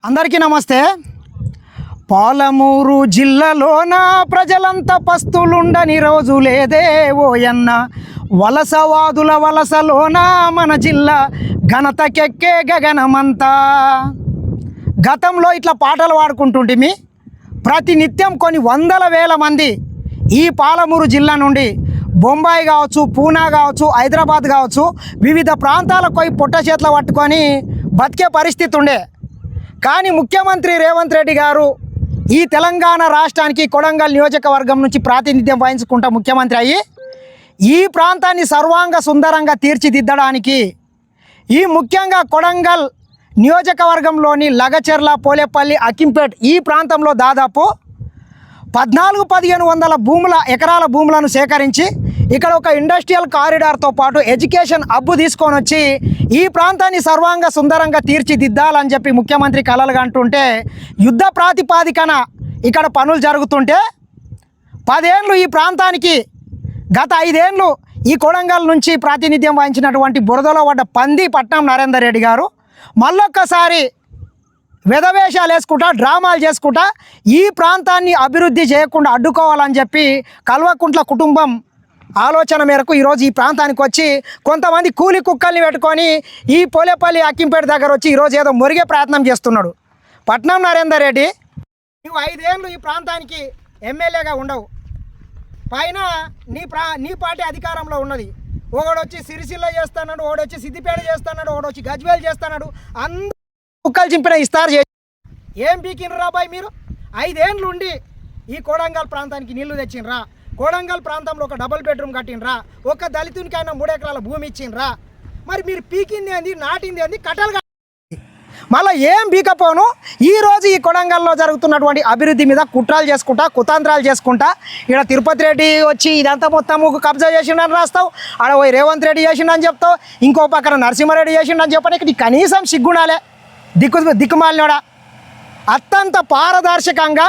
అందరికీ నమస్తే. పాలమూరు జిల్లాలోన ప్రజలంతా పస్తులుండని రోజు లేదే ఓయన్న. వలసవాదుల వలసలోన మన జిల్లా ఘనతకెక్కే గగనమంతా. గతంలో ఇట్లా పాటలు పాడుకుంటుంటిమి. ప్రతినిత్యం కొన్ని వందల వేల మంది ఈ పాలమూరు జిల్లా నుండి బొంబాయి కావచ్చు, పూనా కావచ్చు, హైదరాబాద్ కావచ్చు, వివిధ ప్రాంతాలకు పోయి పొట్ట చేతులు పట్టుకొని బతికే పరిస్థితి ఉండే. కానీ ముఖ్యమంత్రి రేవంత్ రెడ్డి గారు ఈ తెలంగాణ రాష్ట్రానికి కొడంగల్ నియోజకవర్గం నుంచి ప్రాతినిధ్యం వహించుకుంటా ముఖ్యమంత్రి అయ్యి ఈ ప్రాంతాన్ని సర్వాంగ సుందరంగా తీర్చిదిద్దడానికి ఈ ముఖ్యంగా కొడంగల్ నియోజకవర్గంలోని లగచెర్ల, పోలేపల్లి, అక్కింపేట్ ఈ ప్రాంతంలో దాదాపు 14-1500 ఎకరాల భూములను సేకరించి ఇక్కడ ఒక ఇండస్ట్రియల్ కారిడార్తో పాటు ఎడ్యుకేషన్ హబ్ తీసుకొని వచ్చి ఈ ప్రాంతాన్ని సర్వాంగ సుందరంగా తీర్చిదిద్దాలని చెప్పి ముఖ్యమంత్రి కలలుగా అంటుంటే యుద్ధ ప్రాతిపాదికన ఇక్కడ పనులు జరుగుతుంటే 10 ఏళ్ళు ఈ ప్రాంతానికి గత 5 ఏళ్ళు ఈ కొడంగల్ నుంచి ప్రాతినిధ్యం వహించినటువంటి బురదలో పడ్డ పంది పట్నం నరేందర్ రెడ్డి గారు మళ్ళొక్కసారి వెధవేషాలు వేసుకుంటా, డ్రామాలు చేసుకుంటా ఈ ప్రాంతాన్ని అభివృద్ధి చేయకుండా అడ్డుకోవాలని చెప్పి కల్వకుంట్ల కుటుంబం ఆలోచన మేరకు ఈరోజు ఈ ప్రాంతానికి వచ్చి కొంతమంది కూలి కుక్కల్ని పెట్టుకొని ఈ పోలేపల్లి, అక్కింపేట దగ్గర వచ్చి ఈరోజు ఏదో మురిగే ప్రయత్నం చేస్తున్నాడు. పట్నం నరేందర్ రెడ్డి, నువ్వు 5 ఏళ్ళు ఈ ప్రాంతానికి ఎమ్మెల్యేగా ఉండవు. పైన నీ పార్టీ అధికారంలో ఉన్నది. ఒకడొచ్చి సిరిసిల్ల చేస్తున్నాడు, ఒకడొచ్చి సిద్దిపేట చేస్తున్నాడు, ఒకడొచ్చి గజ్వేల్ చేస్తున్నాడు. అందరూ కుక్కలు చింపిన ఇస్తారు ఏం పీకినరా బాయ్ మీరు? 5 ఏళ్ళు ఉండి ఈ కొడంగల్ ప్రాంతానికి నీళ్లు తెచ్చిండ్రా? కొడంగల్ ప్రాంతంలో ఒక డబుల్ బెడ్రూమ్ కట్టినరా? ఒక దళితునికైనా 3 ఎకరాల భూమి ఇచ్చిండ్రా? మరి మీరు పీకింది ఏంది, నాటింది ఏంది, కట్టలు మళ్ళీ ఏం పీకపోను ఈరోజు ఈ కొడంగల్లో జరుగుతున్నటువంటి అభివృద్ధి మీద కుట్రాలు చేసుకుంటా, కుతంత్రాలు చేసుకుంటా ఇక్కడ తిరుపతి రెడ్డి వచ్చి ఇదంతా మొత్తం కబ్జా చేసిండని రాస్తావు, ఆడ పోయి రేవంత్ రెడ్డి చేసిండని చెప్తావు, ఇంకో పక్కన నరసింహారెడ్డి చేసిండని చెప్పడానికి నీకు కనీసం సిగ్గుండాలే. దిక్కుమాలినోడా. అత్యంత పారదర్శకంగా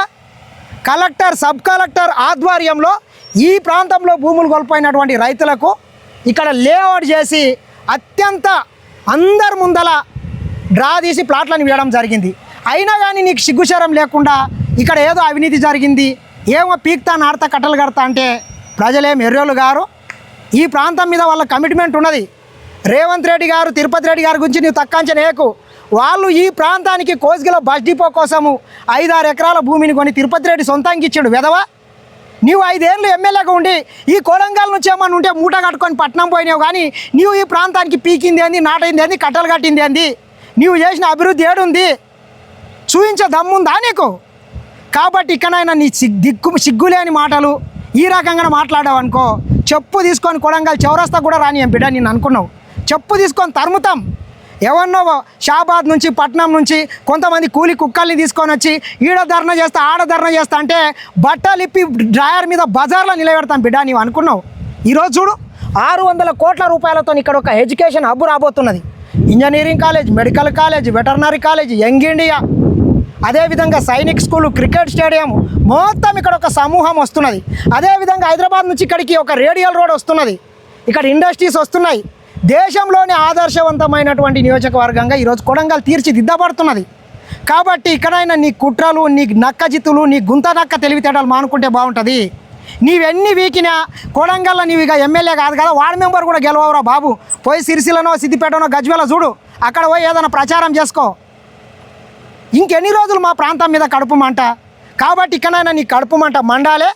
కలెక్టర్, సబ్ కలెక్టర్ ఆధ్వర్యంలో ఈ ప్రాంతంలో భూములు కోల్పోయినటువంటి రైతులకు ఇక్కడ లేఅవుట్ చేసి అత్యంత అందరి ముందల డ్రా తీసి ప్లాట్లను వేయడం జరిగింది. అయినా కానీ నీకు సిగ్గుశరం లేకుండా ఇక్కడ ఏదో అవినీతి జరిగింది, ఏమో పీక్తా, నాడతా, కట్టలు కడతా అంటే ప్రజలేం ఎర్రోళ్ళు గారు. ఈ ప్రాంతం మీద వాళ్ళ కమిట్మెంట్ ఉన్నది. రేవంత్ రెడ్డి గారు, తిరుపతి రెడ్డి గారి గురించి నువ్వు తక్కంచనేకు. వాళ్ళు ఈ ప్రాంతానికి కోసిగిల బస్ డిపో కోసము 5-6 ఎకరాల భూమిని కొని తిరుపతి రెడ్డి సొంతంగా ఇచ్చాడు. వెదవా, నీవు 5 ఏళ్ళు ఎమ్మెల్యేగా ఉండి ఈ కొడంగల్ నుంచి ఏమన్నా ఉంటే మూట కట్టుకొని పట్నం పోయినావు. కానీ నీవు ఈ ప్రాంతానికి పీకింది ఏంది, నాటైంది ఏంది, కట్టలు కట్టింది ఏంది, నీవు చేసిన అభివృద్ధి ఏడుంది, చూపించే దమ్ముందా నీకు? కాబట్టి ఇక్కడైనా నీ సిగ్గులేని మాటలు ఈ రకంగా మాట్లాడావు అనుకో, చెప్పు తీసుకొని కొడంగల్ చౌరస్తా కూడా రాని బిడ్డ నేను అనుకున్నావు. చెప్పు తీసుకొని తరుముతాం. ఎవరినో షాబాద్ నుంచి, పట్నం నుంచి కొంతమంది కూలి కుక్కల్ని తీసుకొని వచ్చి ఈడ ధర్నా చేస్తా, ఆడ ధర్నా చేస్తా అంటే బట్టలు ఇప్పి డ్రాయర్ మీద బజార్లో నిలబెడతాం బిడ్డ నీవు అనుకున్నావు. ఈరోజు చూడు 600 కోట్ల రూపాయలతో ఇక్కడ ఒక ఎడ్యుకేషన్ హబ్ రాబోతున్నది. Engineering college, medical college, veterinary college, young India, అదేవిధంగా సైనిక్ స్కూలు, క్రికెట్ స్టేడియం, మొత్తం ఇక్కడ ఒక సమూహం వస్తున్నది. అదేవిధంగా హైదరాబాద్ నుంచి ఇక్కడికి ఒక రేడియల్ రోడ్ వస్తున్నది. ఇక్కడ ఇండస్ట్రీస్ వస్తున్నాయి. దేశంలోనే ఆదర్శవంతమైనటువంటి నియోజకవర్గంగా ఈరోజు కొడంగల్ తీర్చిదిద్దబడుతున్నది. కాబట్టి ఇక్కడైనా నీ కుట్రలు, నీ నక్కజిత్తులు, నీ గుంత నక్క తెలివితేటలు మానుకుంటే బాగుంటుంది. నీవెన్ని వీకినా కొడంగల్లో నీవు ఇక ఎమ్మెల్యే కాదు కదా, వార్డు మెంబర్ కూడా గెలవరా బాబు. పోయి సిరిసిల్లనో, సిద్దిపేటనో, గజ్వేల చూడు, అక్కడ పోయి ఏదైనా ప్రచారం చేసుకో. ఇంకెన్ని రోజులు మా ప్రాంతం మీద కడుపు మంట? కాబట్టి ఇక్కడైనా నీ కడుపు మంట మండాలే.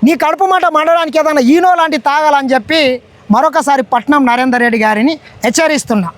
నీ కడుపు మంట మండడానికి ఏదైనా ఈనో లాంటి తాగాలని చెప్పి మరొకసారి పట్నం నరేందర్ రెడ్డి గారిని హెచ్చరిస్తున్నా.